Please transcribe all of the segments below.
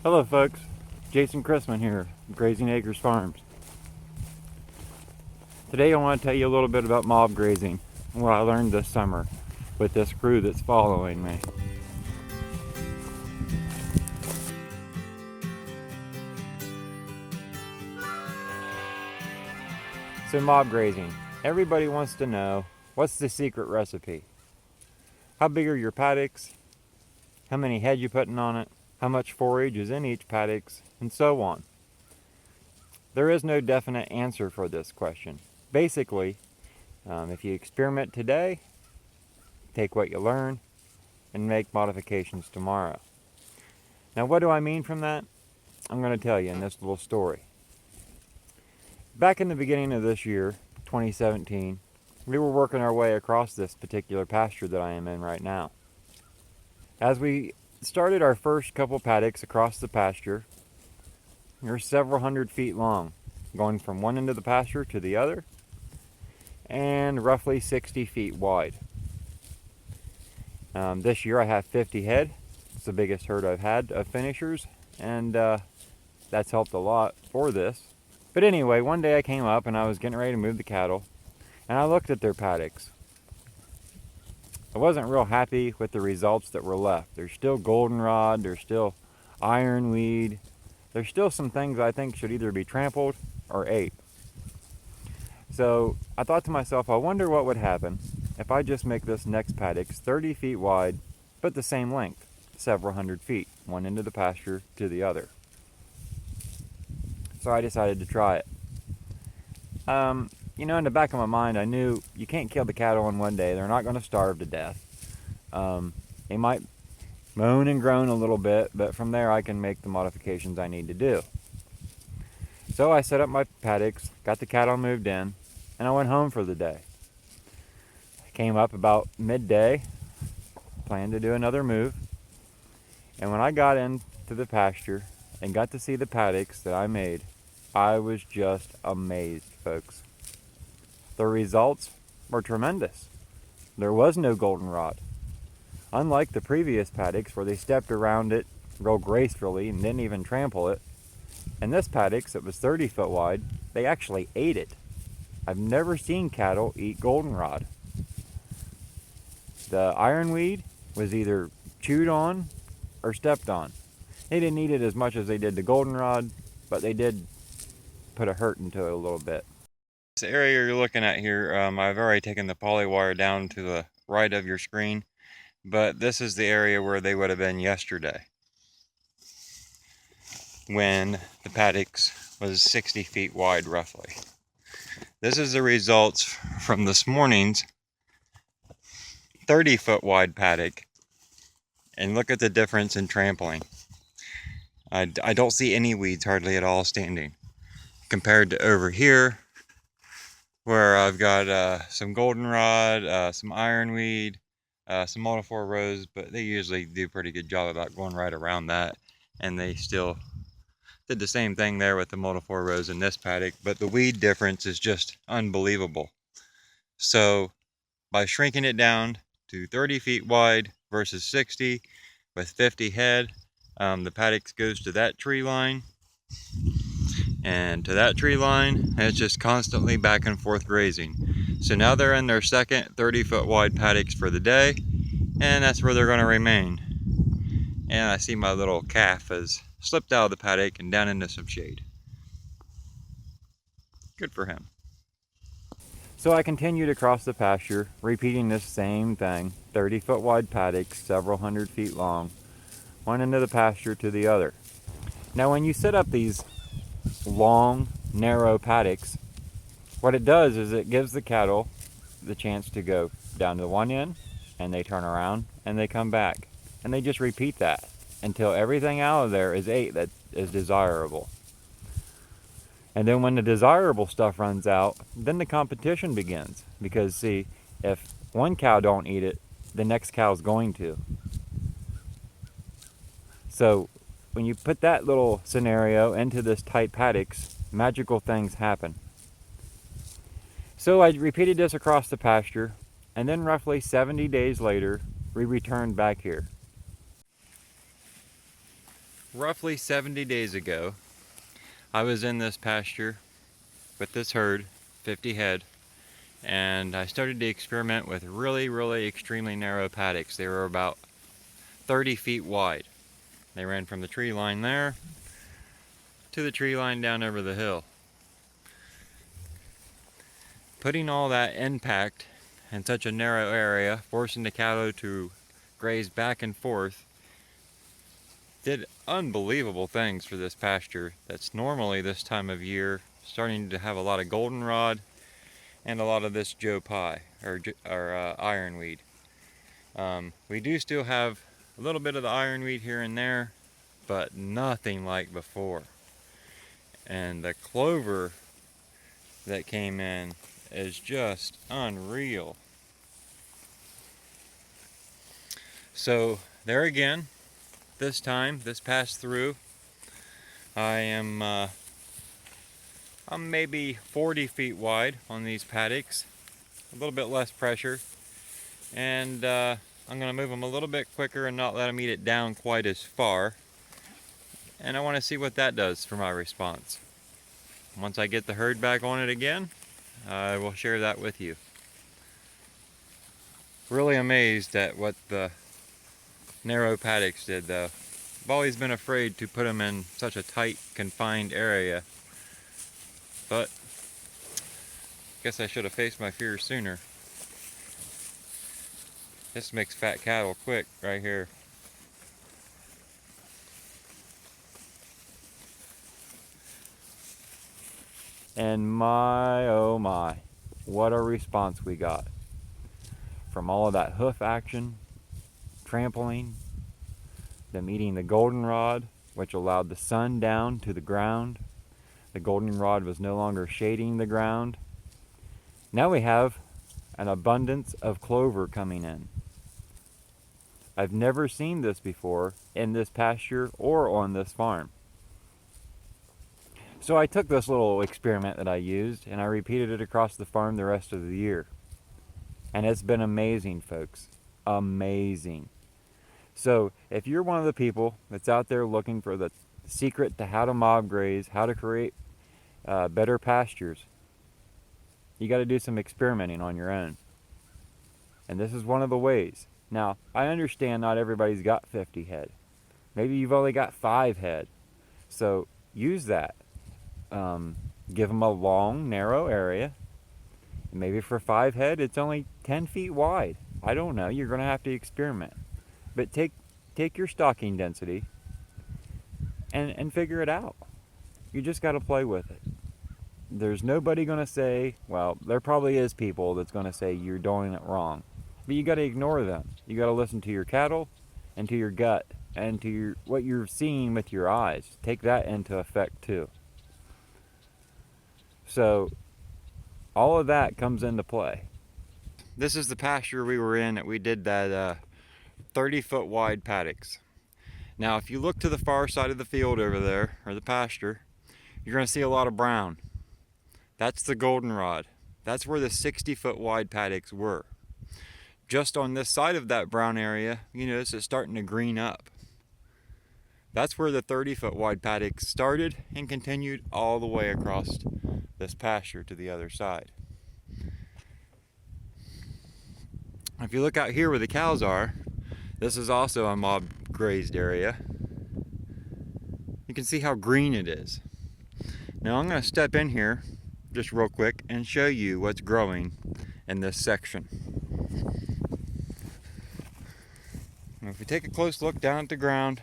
Hello folks, Jason Chrisman here, Grazing Acres Farms. Today I want to tell you a little bit about mob grazing and what I learned this summer with this crew that's following me. So mob grazing, everybody wants to know, what's the secret recipe? How big are your paddocks? How many head you putting on it? How much forage is in each paddocks? And so on. There is no definite answer for this question. Basically, if you experiment today, take what you learn, and make modifications tomorrow. Now what do I mean from that? I'm going to tell you in this little story. Back in the beginning of this year, 2017, we were working our way across this particular pasture that I am in right now. As we started our first couple paddocks across the pasture, they're several hundred feet long, going from one end of the pasture to the other, and roughly 60 feet wide. This year I have 50 head. It's the biggest herd I've had of finishers, and that's helped a lot for this. But anyway, one day I came up and I was getting ready to move the cattle, and I looked at their paddocks. I wasn't real happy with the results that were left. There's still goldenrod, there's still ironweed, there's still some things I think should either be trampled or ate. So I thought to myself, I wonder what would happen if I just make this next paddocks 30 feet wide, but the same length, several hundred feet, one end of the pasture to the other. So I decided to try it. You know, in the back of my mind, I knew you can't kill the cattle in one day. They're not going to starve to death. They might moan and groan a little bit, but from there I can make the modifications I need to do. So I set up my paddocks, got the cattle moved in, and I went home for the day. I came up about midday, planned to do another move, and when I got into the pasture and got to see the paddocks that I made, I was just amazed, folks. The results were tremendous. There was no goldenrod. Unlike the previous paddocks where they stepped around it real gracefully and didn't even trample it, in this paddocks that was 30 foot wide, they actually ate it. I've never seen cattle eat goldenrod. The ironweed was either chewed on or stepped on. They didn't eat it as much as they did the goldenrod, but they did put a hurt into it a little bit. This area you're looking at here, I've already taken the poly wire down to the right of your screen, but this is the area where they would have been yesterday when the paddocks was 60 feet wide roughly. This is the results from this morning's 30 foot wide paddock, and look at the difference in trampling. I don't see any weeds hardly at all standing compared to over here where I've got some goldenrod, some ironweed, some multiple rows, but they usually do a pretty good job about going right around that, and they still did the same thing there with the multiple rows in this paddock, but the weed difference is just unbelievable. So by shrinking it down to 30 feet wide versus 60 with 50 head, the paddocks goes to that tree line and to that tree line, and it's just constantly back and forth grazing. So now they're in their second 30 foot wide paddocks for the day, and that's where they're going to remain. And I see my little calf has slipped out of the paddock and down into some shade. Good for him. So I continued across the pasture, repeating this same thing, 30 foot wide paddocks, several hundred feet long, one end of the pasture to the other. Now when you set up these long, narrow paddocks, what it does is it gives the cattle the chance to go down to one end, and they turn around and they come back, and they just repeat that until everything out of there is ate that is desirable. And then when the desirable stuff runs out, then the competition begins, because see, if one cow don't eat it, the next cow's going to. So when you put that little scenario into this tight paddocks, magical things happen. So I repeated this across the pasture, and then roughly 70 days later, we returned back here. roughly 70 days ago, I was in this pasture with this herd, 50 head, and I started to experiment with really extremely narrow paddocks. They were about 30 feet wide. They ran from the tree line there to the tree line down over the hill. Putting all that impact in such a narrow area, forcing the cattle to graze back and forth, did unbelievable things for this pasture that's normally this time of year starting to have a lot of goldenrod and a lot of this Joe Pye, or ironweed. We do still have a little bit of the ironweed here and there, but nothing like before. And the clover that came in is just unreal. So there again, this pass through, I'm maybe 40 feet wide on these paddocks, a little bit less pressure, and I'm going to move them a little bit quicker and not let them eat it down quite as far. And I want to see what that does for my response. Once I get the herd back on it again, I will share that with you. Really amazed at what the narrow paddocks did though. I've always been afraid to put them in such a tight, confined area, but I guess I should have faced my fears sooner. This makes fat cattle quick right here. And my, oh my, what a response we got from all of that hoof action, trampling, them eating the goldenrod, which allowed the sun down to the ground. The goldenrod was no longer shading the ground. Now we have an abundance of clover coming in. I've never seen this before in this pasture or on this farm. So I took this little experiment that I used and I repeated it across the farm the rest of the year. And it's been amazing, folks. Amazing. So if you're one of the people that's out there looking for the secret to how to mob graze, how to create better pastures, you got to do some experimenting on your own. And this is one of the ways. Now, I understand not everybody's got 50 head. Maybe you've only got 5 head. So use that. Give them a long, narrow area. And maybe for 5 head, it's only 10 feet wide. I don't know. You're going to have to experiment. But take your stocking density and figure it out. You just got to play with it. There's nobody going to say, well, there probably is people that's going to say you're doing it wrong. But you got to ignore them. You got to listen to your cattle and to your gut and to what you're seeing with your eyes. Take that into effect too. So all of that comes into play. This is the pasture we were in that we did that 30-foot wide paddocks. Now if you look to the far side of the field over there, or the pasture, you're going to see a lot of brown. That's the goldenrod. That's where the 60-foot wide paddocks were. Just on this side of that brown area, you notice it's starting to green up. That's where the 30-foot wide paddocks started and continued all the way across this pasture to the other side. If you look out here where the cows are, this is also a mob grazed area. You can see how green it is. Now I'm going to step in here just real quick and show you what's growing in this section. Now if we take a close look down at the ground,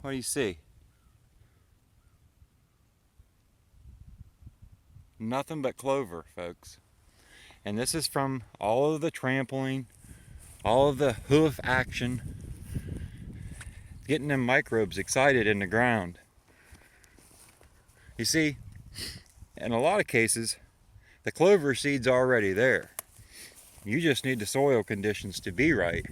what do you see? Nothing but clover, folks. And this is from all of the trampling, all of the hoof action, getting them microbes excited in the ground. You see, in a lot of cases, the clover seed's already there. You just need the soil conditions to be right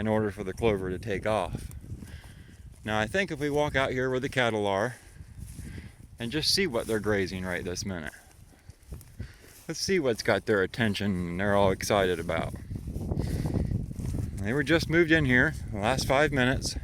in order for the clover to take off. Now I think if we walk out here where the cattle are and just see what they're grazing right this minute. Let's see what's got their attention and they're all excited about. They were just moved in here the last 5 minutes.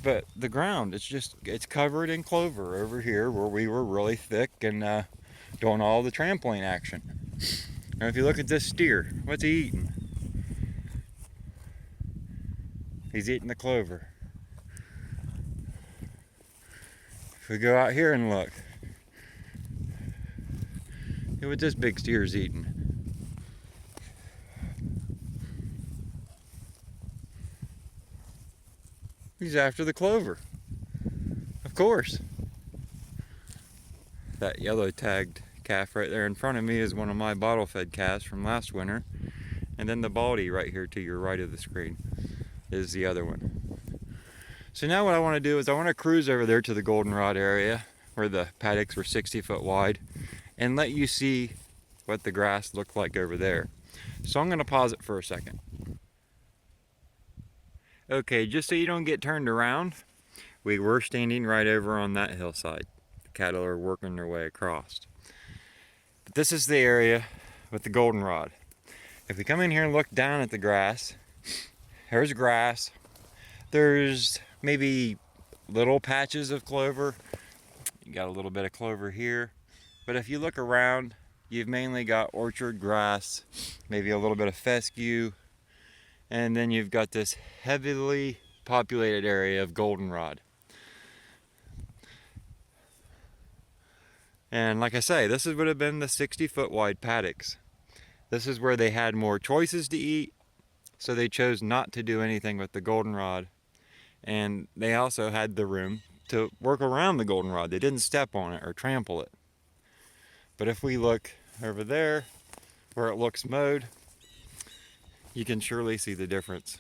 But the ground, it's covered in clover over here where we were really thick and doing all the trampling action. Now if you look at this steer, what's he eating? He's eating the clover. If we go out here and look, see what this big steer's eating. He's after the clover. Of course. That yellow tagged calf right there in front of me is one of my bottle fed calves from last winter. And then the baldy right here to your right of the screen is the other one. So now what I want to do is I want to cruise over there to the goldenrod area where the paddocks were 60 foot wide and let you see what the grass looked like over there. So I'm going to pause it for a second. Okay, just so you don't get turned around, we were standing right over on that hillside. The cattle are working their way across. But this is the area with the goldenrod. If we come in here and look down at the grass, there's grass. There's maybe little patches of clover. You got a little bit of clover here. But if you look around, you've mainly got orchard grass, maybe a little bit of fescue, and then you've got this heavily populated area of goldenrod. And like I say, this would have been the 60-foot wide paddocks. This is where they had more choices to eat, so they chose not to do anything with the goldenrod. And they also had the room to work around the goldenrod. They didn't step on it or trample it. But if we look over there, where it looks mowed, you can surely see the difference.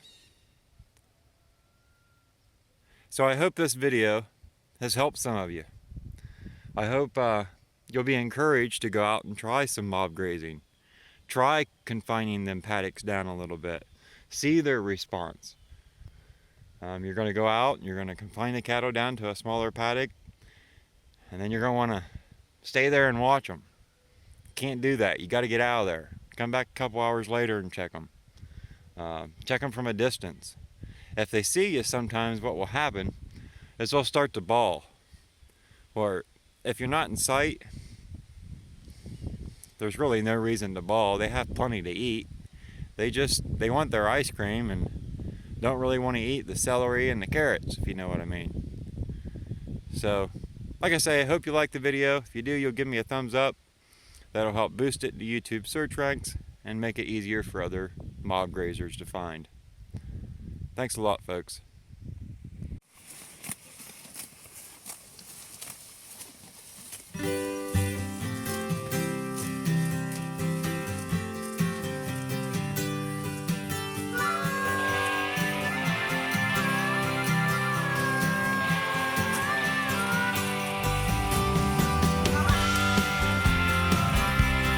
So I hope this video has helped some of you. I hope you'll be encouraged to go out and try some mob grazing. Try confining them paddocks down a little bit. See their response. You're going to go out and you're going to confine the cattle down to a smaller paddock, and then you're going to want to stay there and watch them. Can't do that. You got to get out of there. Come back a couple hours later and check them. Check them from a distance. If they see you, sometimes what will happen is they'll start to bawl. Or if you're not in sight, there's really no reason to bawl. They have plenty to eat. They want their ice cream and don't really want to eat the celery and the carrots, if you know what I mean. So, like I say, I hope you liked the video. If you do, you'll give me a thumbs up. That'll help boost it to YouTube search ranks and make it easier for other mob grazers to find. Thanks a lot, folks.